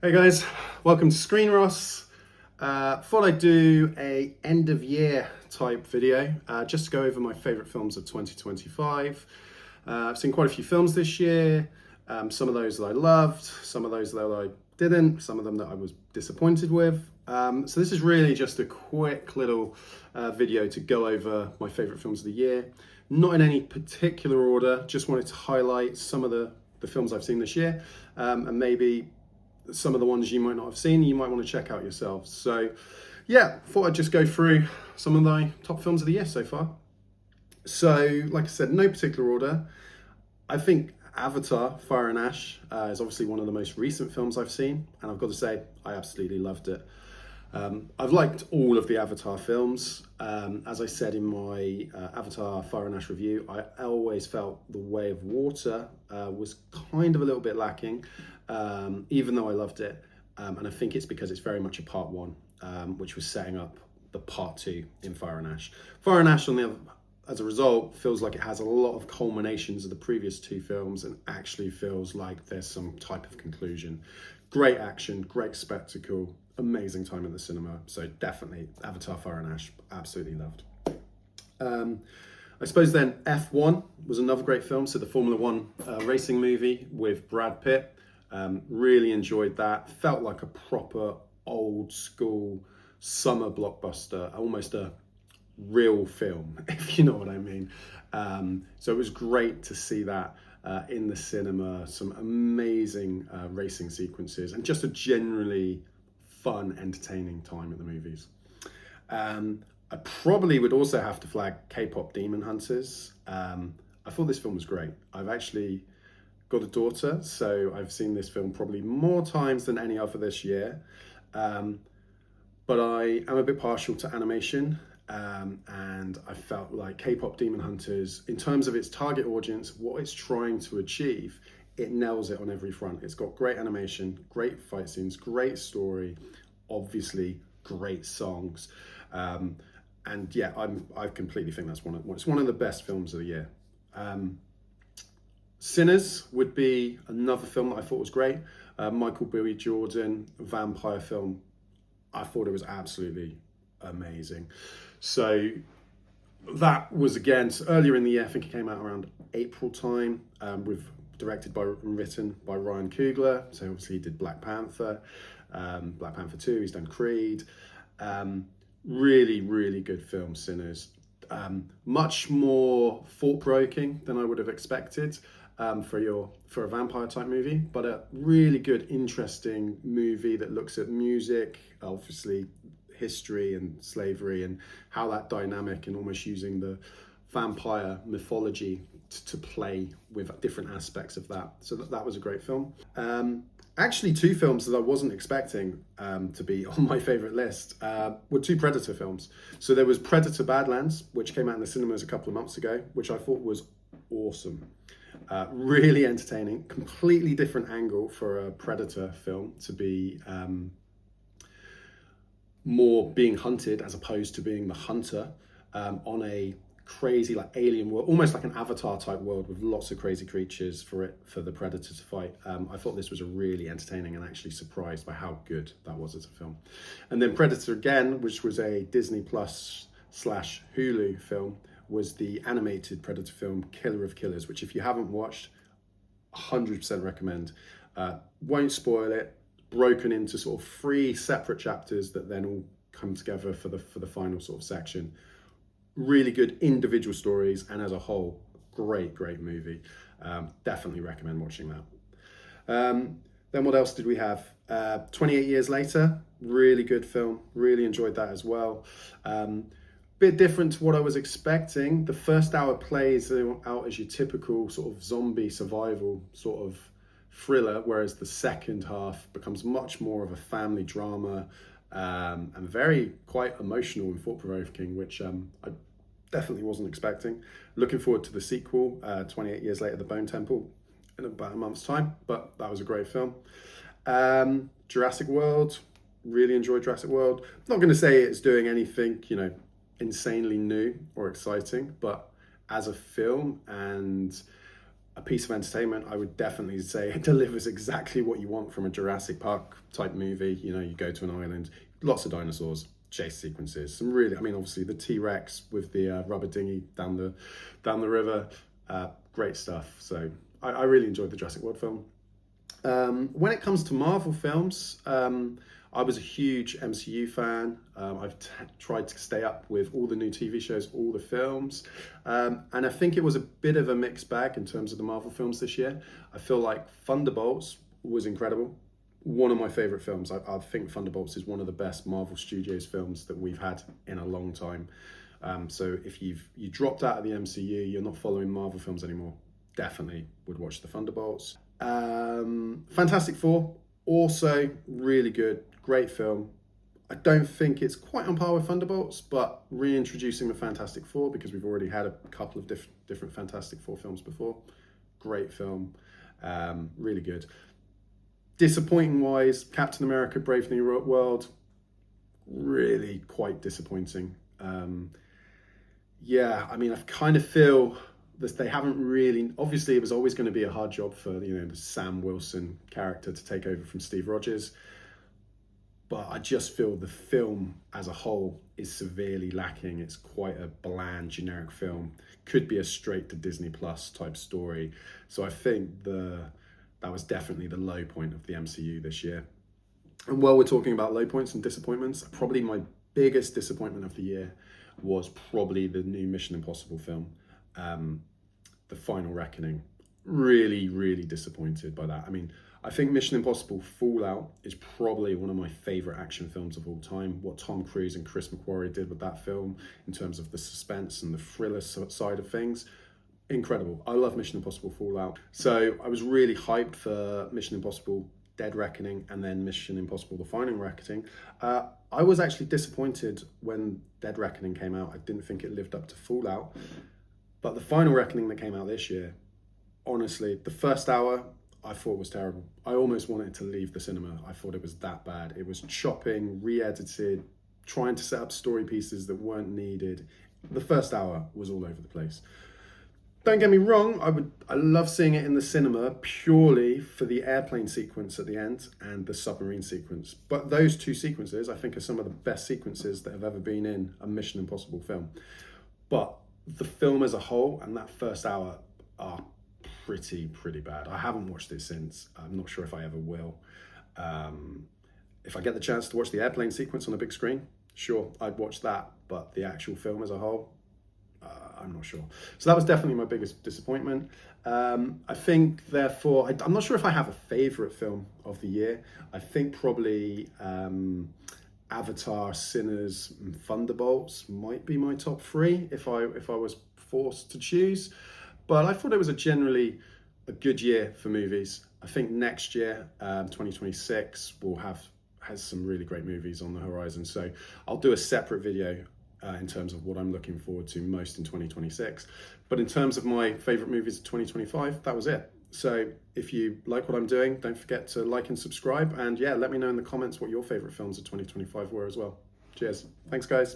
Hey guys, welcome to Screen Ross. Thought I'd do a end of year type video just to go over my favourite films of 2025. I've seen quite a few films this year, some of those that I loved, some of those that I didn't, some of them that I was disappointed with. So this is really just a quick little video to go over my favourite films of the year. Not in any particular order, just wanted to highlight some of the films I've seen this year and maybe some of the ones you might not have seen, you might want to check out yourselves. So yeah, thought I'd just go through some of my top films of the year so far. So like I said, no particular order. I think Avatar, Fire and Ash is obviously one of the most recent films I've seen, and I've got to say, I absolutely loved it. I've liked all of the Avatar films. As I said in my Avatar Fire and Ash review, I always felt The Way of Water was kind of a little bit lacking, even though I loved it. And I think it's because it's very much a part one, which was setting up the part two in Fire and Ash. Fire and Ash, on the other, as a result, feels like it has a lot of culminations of the previous two films and actually feels like there's some type of conclusion. Great action, great spectacle, amazing time at the cinema. So definitely Avatar Fire and Ash, absolutely loved. I suppose then F1 was another great film. So the Formula One racing movie with Brad Pitt. Really enjoyed that. Felt like a proper old school summer blockbuster, almost a real film, if you know what I mean. So it was great to see that in the cinema, some amazing racing sequences and just a generally fun, entertaining time at the movies. I probably would also have to flag K-pop Demon Hunters. I thought this film was great. I've actually got a daughter, so I've seen this film probably more times than any other this year. But I am a bit partial to animation, and I felt like K-pop Demon Hunters, in terms of its target audience, what it's trying to achieve, it nails it on every front. It's got great animation, great fight scenes, great story, obviously great songs. And yeah, I completely think that's it's one of the best films of the year. Sinners would be another film that I thought was great. Michael B. Jordan, vampire film. I thought it was absolutely amazing. So that was, again, earlier in the year. I think it came out around April time, directed by and written by Ryan Coogler. So obviously he did Black Panther, Black Panther 2, he's done Creed. Really, really good film, Sinners. Much more thought-provoking than I would have expected for a vampire type movie, but a really good, interesting movie that looks at music, obviously history and slavery, and how that dynamic and almost using the vampire mythology to play with different aspects of that. So that was a great film. Actually, two films that I wasn't expecting to be on my favourite list were two Predator films. So there was Predator Badlands, which came out in the cinemas a couple of months ago, which I thought was awesome. Really entertaining, completely different angle for a Predator film to be more being hunted as opposed to being the hunter on a crazy like alien world, almost like an Avatar type world with lots of crazy creatures for the Predator to fight. I thought this was a really entertaining and actually surprised by how good that was as a film. And then Predator again, which was a Disney Plus / Hulu film, was the animated Predator film Killer of Killers, which if you haven't watched, 100% recommend. Won't spoil it. Broken into sort of 3 separate chapters that then all come together for the final sort of section. Really good individual stories, and as a whole, great movie. Definitely recommend watching that. Then what else did we have? 28 Years Later, really good film. Really enjoyed that as well. Bit different to what I was expecting. The first hour plays out as your typical sort of zombie survival sort of thriller, whereas the second half becomes much more of a family drama and very quite emotional and thought-provoking, which I definitely wasn't expecting. Looking forward to the sequel, 28 Years Later, The Bone Temple, in about a month's time, but that was a great film. Jurassic World, really enjoyed Jurassic World. I'm not going to say it's doing anything, insanely new or exciting, but as a film and a piece of entertainment, I would definitely say it delivers exactly what you want from a Jurassic Park type movie. You know, you go to an island, lots of dinosaurs, chase sequences, some really, I mean, obviously the T-Rex with the rubber dinghy down the river, great stuff. So I really enjoyed the Jurassic World film. When it comes to Marvel films, I was a huge MCU fan. I've tried to stay up with all the new TV shows, all the films. And I think it was a bit of a mixed bag in terms of the Marvel films this year. I feel like Thunderbolts was incredible. One of my favorite films. I think Thunderbolts is one of the best Marvel Studios films that we've had in a long time. So if you dropped out of the MCU, you're not following Marvel films anymore, definitely would watch the Thunderbolts. Fantastic Four, also really good, great film. I don't think it's quite on par with Thunderbolts, but reintroducing the Fantastic Four, because we've already had a couple of different Fantastic Four films before. Great film, really good. Disappointing wise, Captain America Brave New World, really quite disappointing. Yeah, I mean, I kind of feel that they haven't really, obviously it was always going to be a hard job for, you know, the Sam Wilson character to take over from Steve Rogers. But I just feel the film as a whole is severely lacking. It's quite a bland, generic film. Could be a straight to Disney Plus type story. So I think that was definitely the low point of the MCU this year. And while we're talking about low points and disappointments, probably my biggest disappointment of the year was probably the new Mission Impossible film, The Final Reckoning. Really, really disappointed by that. I mean, I think Mission Impossible Fallout is probably one of my favorite action films of all time. What Tom Cruise and Chris McQuarrie did with that film in terms of the suspense and the thriller side of things, incredible. I love Mission Impossible Fallout. So I was really hyped for Mission Impossible Dead Reckoning and then Mission Impossible The Final Reckoning. I was actually disappointed when Dead Reckoning came out. I didn't think it lived up to Fallout. But The Final Reckoning that came out this year, honestly, the first hour I thought was terrible. I almost wanted to leave the cinema. I thought it was that bad. It was chopping, re-edited, trying to set up story pieces that weren't needed. The first hour was all over the place. Don't get me wrong, I love seeing it in the cinema purely for the airplane sequence at the end and the submarine sequence. But those two sequences, I think, are some of the best sequences that have ever been in a Mission Impossible film. But the film as a whole and that first hour are pretty bad. I haven't watched it since. I'm not sure if I ever will. If I get the chance to watch the airplane sequence on a big screen, sure, I'd watch that. But the actual film as a whole, I'm not sure. So that was definitely my biggest disappointment. I think, therefore, I'm not sure if I have a favorite film of the year. I think probably Avatar, Sinners, and Thunderbolts might be my top three if I was forced to choose. But I thought it was generally a good year for movies. I think next year, 2026, has some really great movies on the horizon. So I'll do a separate video in terms of what I'm looking forward to most in 2026. But in terms of my favorite movies of 2025, that was it. So if you like what I'm doing, don't forget to like and subscribe. And yeah, let me know in the comments what your favorite films of 2025 were as well. Cheers. Thanks, guys.